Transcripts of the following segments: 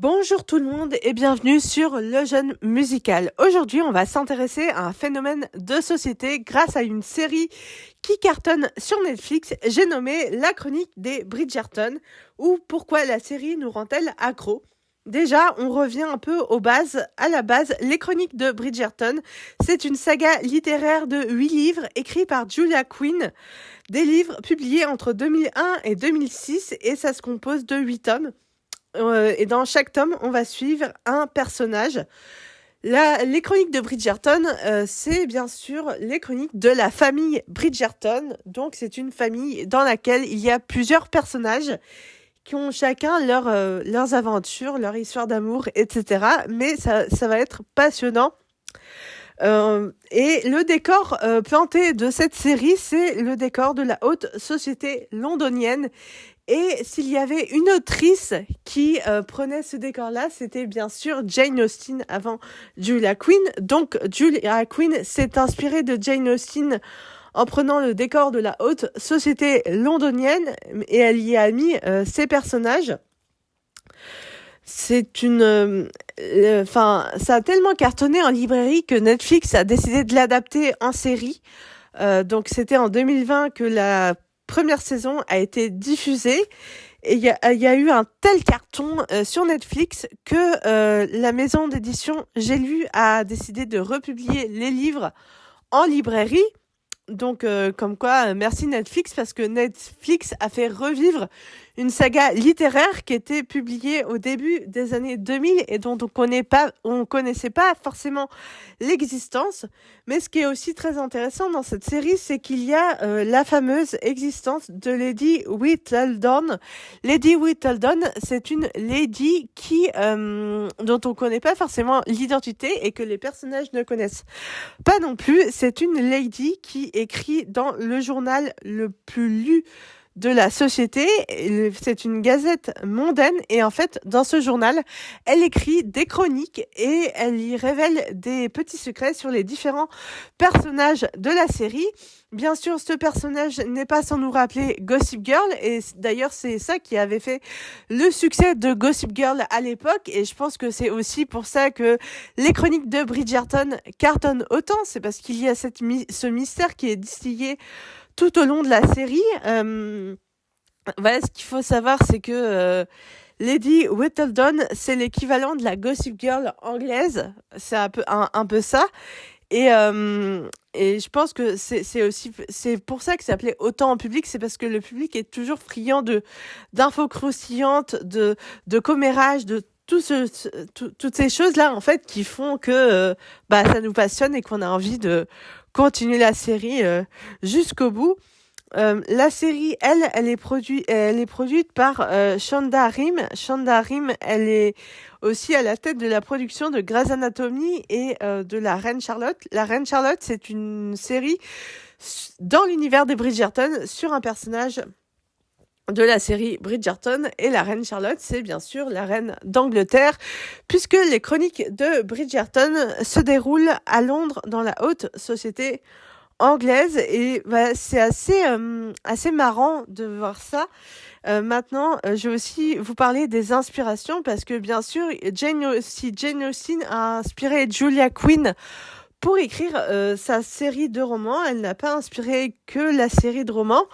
Bonjour tout le monde et bienvenue sur Le Jeune Musical. Aujourd'hui, on va s'intéresser à un phénomène de société grâce à une série qui cartonne sur Netflix. J'ai nommé La Chronique des Bridgerton, ou Pourquoi la série nous rend-elle accro. Déjà, on revient un peu à la base. Les Chroniques de Bridgerton, c'est une saga littéraire de 8 livres écrits par Julia Quinn. Des livres publiés entre 2001 et 2006 et ça se compose de 8 tomes. Et dans chaque tome, on va suivre un personnage. Les chroniques de Bridgerton, c'est bien sûr les chroniques de la famille Bridgerton. Donc, c'est une famille dans laquelle il y a plusieurs personnages qui ont chacun leurs aventures, leur histoire d'amour, etc. Mais ça va être passionnant. Et le décor planté de cette série, c'est le décor de la haute société londonienne. Et s'il y avait une autrice qui prenait ce décor-là, c'était bien sûr Jane Austen avant Julia Quinn. Donc Julia Quinn s'est inspirée de Jane Austen en prenant le décor de la haute société londonienne et elle y a mis ses personnages. C'est ça a tellement cartonné en librairie que Netflix a décidé de l'adapter en série. Donc c'était en 2020 que la première saison a été diffusée et il y a eu un tel carton sur Netflix que la maison d'édition J'ai lu a décidé de republier les livres en librairie. Donc, comme quoi, merci Netflix, parce que Netflix a fait revivre une saga littéraire qui était publiée au début des années 2000 et dont on connaissait pas forcément l'existence. Mais ce qui est aussi très intéressant dans cette série, c'est qu'il y a la fameuse existence de Lady Whittledown. Lady Whittledown, c'est une lady dont on connaît pas forcément l'identité et que les personnages ne connaissent pas non plus. C'est une lady qui écrit dans le journal le plus lu de la société. C'est une gazette mondaine et en fait, dans ce journal, elle écrit des chroniques et elle y révèle des petits secrets sur les différents personnages de la série. Bien sûr, ce personnage n'est pas sans nous rappeler Gossip Girl et d'ailleurs, c'est ça qui avait fait le succès de Gossip Girl à l'époque et je pense que c'est aussi pour ça que les chroniques de Bridgerton cartonnent autant. C'est parce qu'il y a ce mystère qui est distillé tout au long de la série. Voilà, ce qu'il faut savoir, c'est que Lady Whittledown, c'est l'équivalent de la Gossip Girl anglaise. C'est un peu ça. Et je pense que c'est pour ça que c'est appelé autant en public, c'est parce que le public est toujours friand d'infos croustillantes, de commérages, de toutes ces choses-là, en fait, qui font que ça nous passionne et qu'on a envie de continuer la série jusqu'au bout. La série, elle est produite par Shonda Rhimes. Shonda Rhimes, elle est aussi à la tête de la production de Grey's Anatomy et de La Reine Charlotte. La Reine Charlotte, c'est une série dans l'univers des Bridgerton sur un personnage de la série Bridgerton, et la reine Charlotte, c'est bien sûr la reine d'Angleterre, puisque les chroniques de Bridgerton se déroulent à Londres dans la haute société anglaise, et c'est assez marrant de voir ça. Maintenant, je vais aussi vous parler des inspirations, parce que bien sûr, Jane Austen a inspiré Julia Quinn pour écrire sa série de romans. Elle n'a pas inspiré que la série de romans.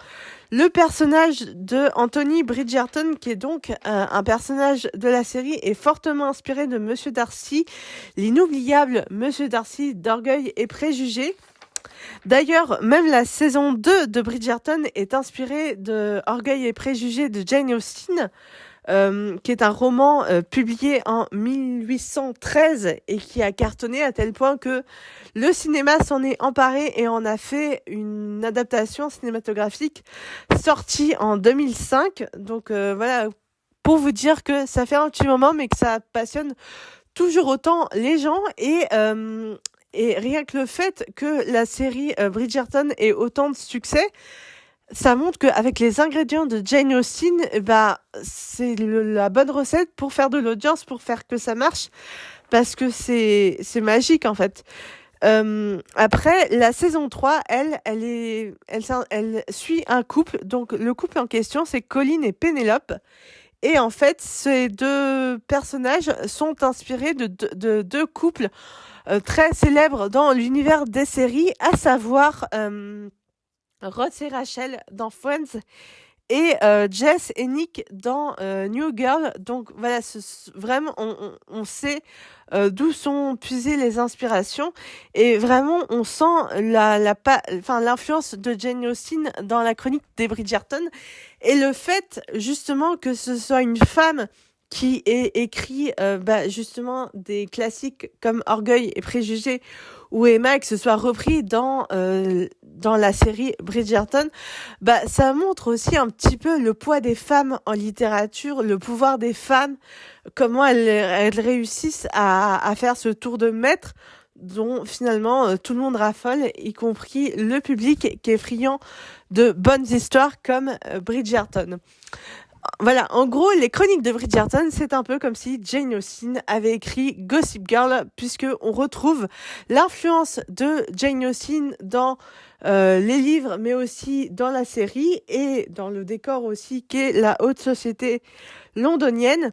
Le personnage de Anthony Bridgerton, qui est donc un personnage de la série, est fortement inspiré de Monsieur Darcy, l'inoubliable Monsieur Darcy d'Orgueil et Préjugés. D'ailleurs, même la saison 2 de Bridgerton est inspirée de Orgueil et Préjugés de Jane Austen, qui est un roman publié en 1813 et qui a cartonné à tel point que le cinéma s'en est emparé et en a fait une adaptation cinématographique sortie en 2005. Donc voilà, pour vous dire que ça fait un petit moment, mais que ça passionne toujours autant les gens. Et rien que le fait que la série Bridgerton ait autant de succès, ça montre qu'avec les ingrédients de Jane Austen, c'est la bonne recette pour faire de l'audience, pour faire que ça marche, parce que c'est magique en fait. Après, la saison 3, elle suit un couple. Donc le couple en question, c'est Colin et Pénélope. Et en fait, ces deux personnages sont inspirés de deux couples très célèbres dans l'univers des séries, à savoir Ross et Rachel dans Friends et Jess et Nick dans New Girl. Donc voilà, vraiment, on sait d'où sont puisées les inspirations, et vraiment, on sent l'influence de Jane Austen dans la chronique des Bridgerton, et le fait justement que ce soit une femme qui ait écrit justement des classiques comme Orgueil et Préjugés ou Emma, et que ce soit repris dans la série Bridgerton, ça montre aussi un petit peu le poids des femmes en littérature, le pouvoir des femmes, comment elles réussissent à faire ce tour de maître dont finalement tout le monde raffole, y compris le public qui est friand de bonnes histoires comme Bridgerton. Voilà, en gros, les chroniques de Bridgerton, c'est un peu comme si Jane Austen avait écrit Gossip Girl, puisque on retrouve l'influence de Jane Austen dans les livres, mais aussi dans la série et dans le décor aussi, qu'est la haute société londonienne.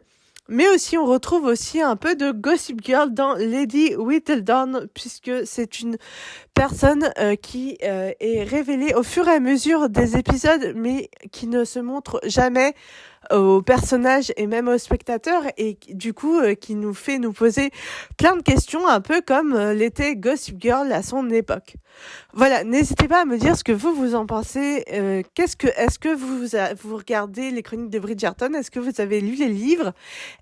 Mais aussi, on retrouve aussi un peu de Gossip Girl dans Lady Whittledown, puisque c'est une personne qui est révélée au fur et à mesure des épisodes, mais qui ne se montre jamais aux personnages et même aux spectateurs, et du coup qui nous fait nous poser plein de questions, un peu comme l'était Gossip Girl à son époque. Voilà, n'hésitez pas à me dire ce que vous en pensez. Est-ce que vous regardez les chroniques de Bridgerton? Est-ce que vous avez lu les livres?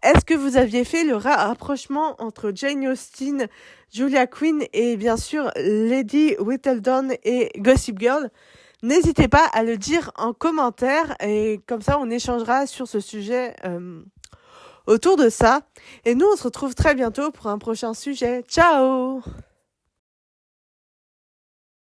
Est-ce que vous aviez fait le rapprochement entre Jane Austen, Julia Quinn et bien sûr Lady Whittledown et Gossip Girl? N'hésitez pas à le dire en commentaire, et comme ça on échangera sur ce sujet autour de ça. Et nous on se retrouve très bientôt pour un prochain sujet. Ciao!